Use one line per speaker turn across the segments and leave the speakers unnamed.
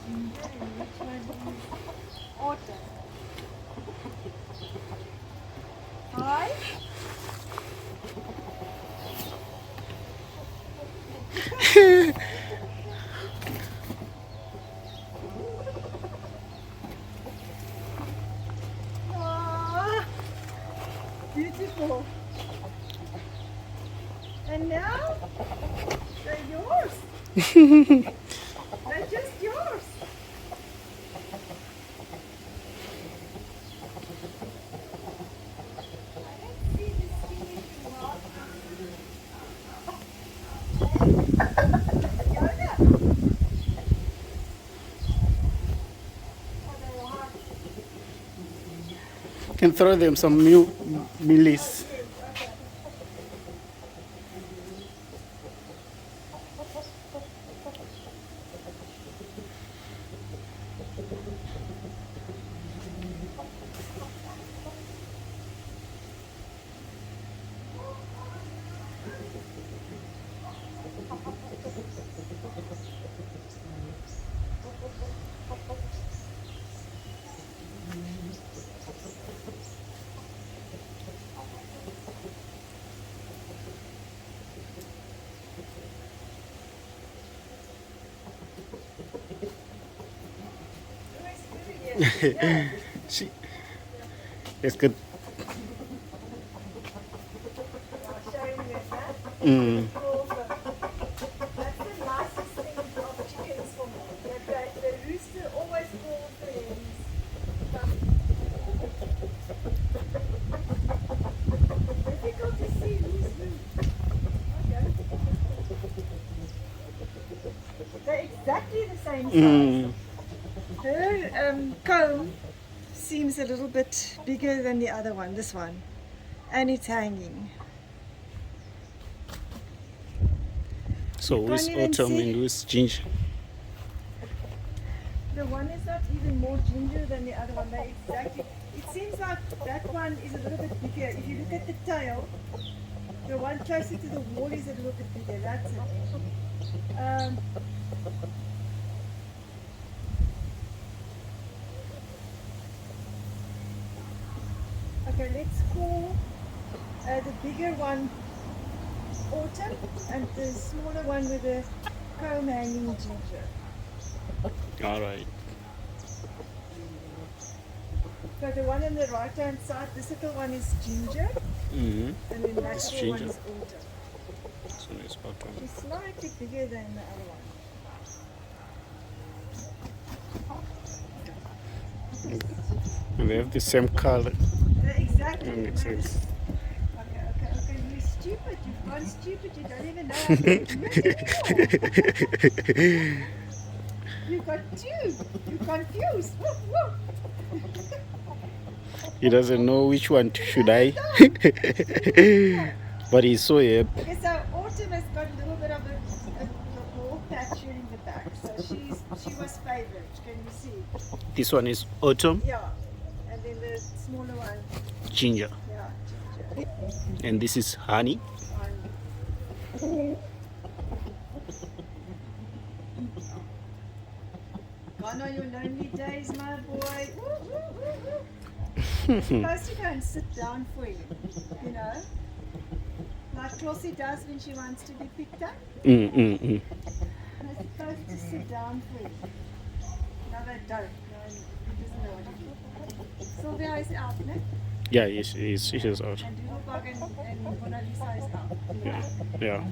ginger and which one is autumn? Hi. Ah, beautiful. And now they're yours. They're just yours. I don't see the skinny well. Yoga. Oh, they're hot.
Can throw them some new millies.
Yes, okay. Yeah.
She, it's good.
Showing you that.
Mm.
That's the nicest thing of chickens for me. That the rooster always calls the hens. Difficult to see who's who. Okay. They're exactly the same size.
Mm.
Her comb seems a little bit bigger than the other one, this one. And it's hanging.
So
You
who's
can't even
autumn
see.
and who's ginger?
The one is not even more ginger than the other one. They exactly. It seems like that one is a little bit bigger. If you look at the tail, the one closer to the wall is a little bit bigger. That's it. Okay, let's call the bigger one autumn and the smaller one with the comb hanging ginger.
All right.
So the one on the right hand side, this little one is ginger,
Mm-hmm.
and then that
It's
little one
ginger.
is autumn.
So it's autumn.
She's slightly bigger than the other one.
And they have the same color.
Exactly.
That makes sense.
Okay. You're stupid. You've gone stupid. You don't even know how to do it anymore. You've got two. You're confused. Woof, woof.
He doesn't know which one should I. But he's so happy.
Okay, so Autumn has got a little bit of a ball patch here in the back. So she was favourite. Can you see?
This one is autumn,
Yeah. And then the smaller one,
ginger.
yeah, ginger.
And this is honey.
Gone are your lonely days, my boy. You're supposed to go and sit down for him, you know? Like Flossie does when she wants to be picked up.
Mm-mm-mm.
They're supposed to sit down for him. No, they don't. No, he doesn't know what to do. Sylvia is out, no?
Yeah, she is out.
And Doodlebug and Mona Lisa is out.
Yeah. Yeah.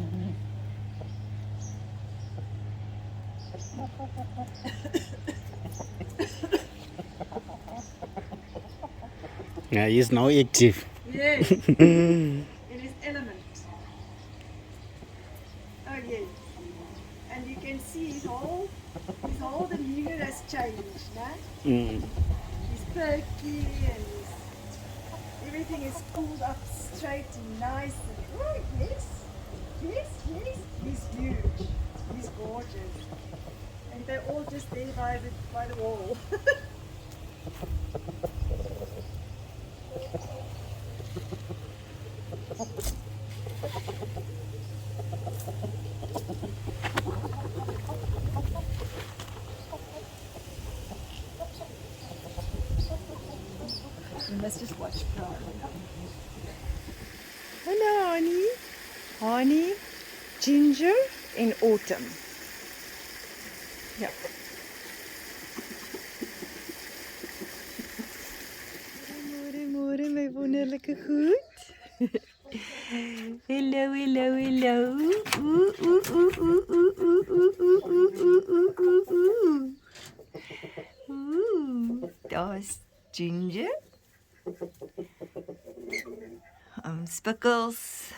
Yeah, he's now active.
Yes, in his element. Oh yes. And you can see his whole demeanor has changed, no?
Mm.
He's perky and everything is pulled up straight and nice. And, oh yes. He's huge. He's gorgeous. And they're all just there by the wall. Let's just watch Clara.
Hello, Hani. Hani, Ginger in autumn. Ja. Môre, môre, my wonderlike goed. Hello, hello, hello. Ooh, ooh, ooh, ooh, ooh, ooh, ooh, ooh, ooh, ooh, ooh. Ooh, daar's Ginger. Spikkels,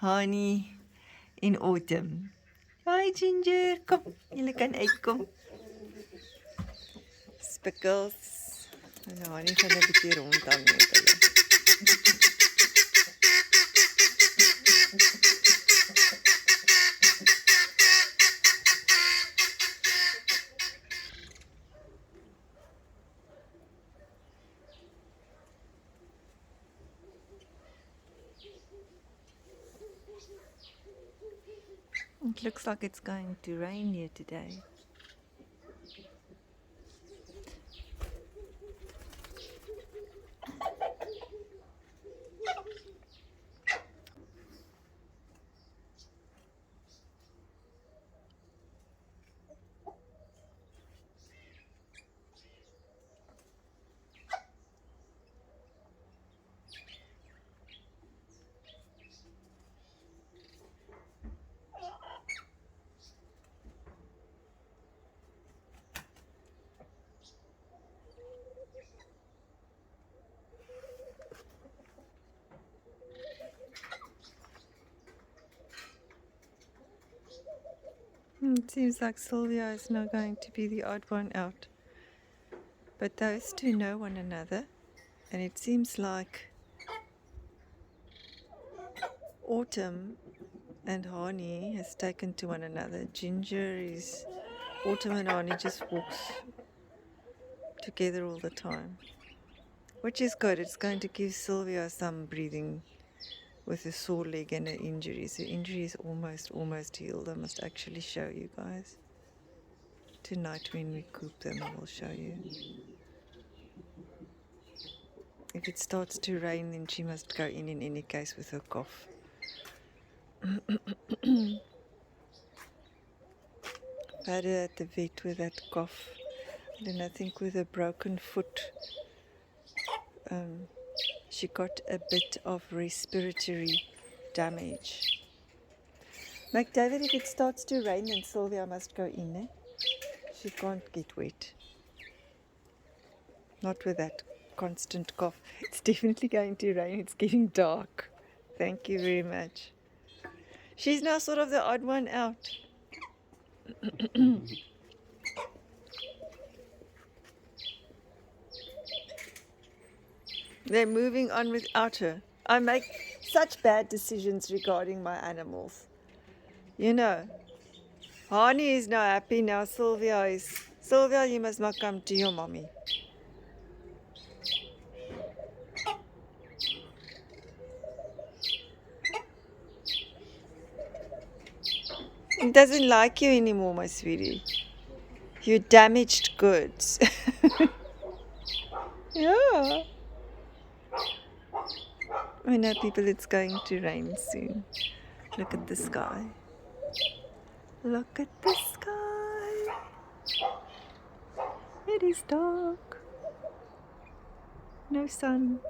Hani in autumn. Hi Ginger, kom, julle kan uitkom. Spikkels. En Hani gaan 'n bietjie rondhang met hulle. It looks like it's going to rain here today. It seems like Sylvia is now going to be the odd one out. But those two know one another, and it seems like Autumn and Hani has taken to one another. Ginger is Autumn and Hani just walks together all the time, which is good. It's going to give Sylvia some breathing with a sore leg and her injuries. The injury is almost healed. I must actually show you guys. Tonight when we coop them, I will show you. If it starts to rain, then she must go in any case with her cough. Had her at the vet with that cough. Then I think with a broken foot, she got a bit of respiratory damage. McDavid, if it starts to rain, then Sylvia must go in. Eh? She can't get wet. Not with that constant cough. It's definitely going to rain. It's getting dark. Thank you very much. She's now sort of the odd one out. They're moving on without her. I make such bad decisions regarding my animals. You know, Hani is now happy. Now Sylvia, you must not come to your mommy. He doesn't like you anymore, my sweetie. You're damaged goods. Yeah. I know, people, it's going to rain soon. Look at the sky. Look at the sky. It is dark. No sun.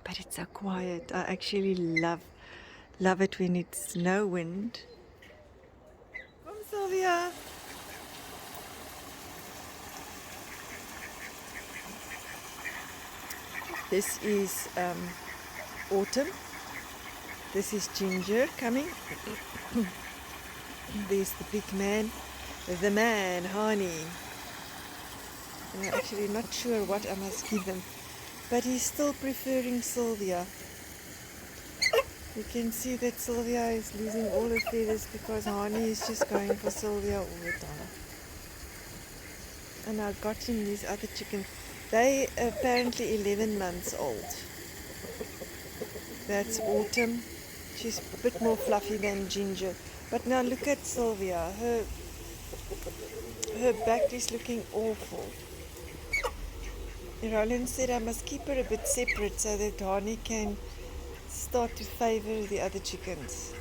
But it's so quiet. I actually love it when it's no wind. Come, Sylvia. This is Autumn. This is Ginger coming. There's the big man. The man, Hani. I'm actually not sure what I must give him. But he's still preferring Sylvia. You can see that Sylvia is losing all her feathers because Hani is just going for Sylvia all the time. And I got him these other chickens. They apparently 11 months old. That's Autumn. She's a bit more fluffy than Ginger. But now look at Sylvia. Her back is looking awful. Roland said I must keep her a bit separate so that Hani can start to favor the other chickens.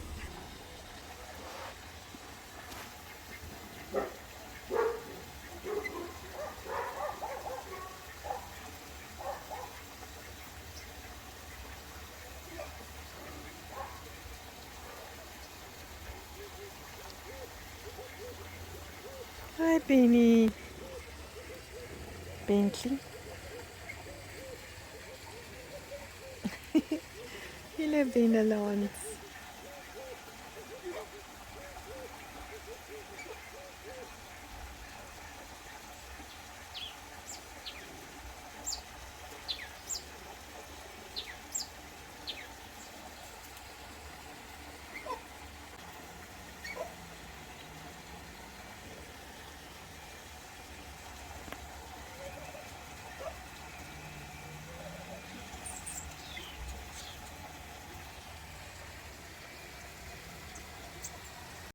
Hi Benny. Bentley. Hello Benelance.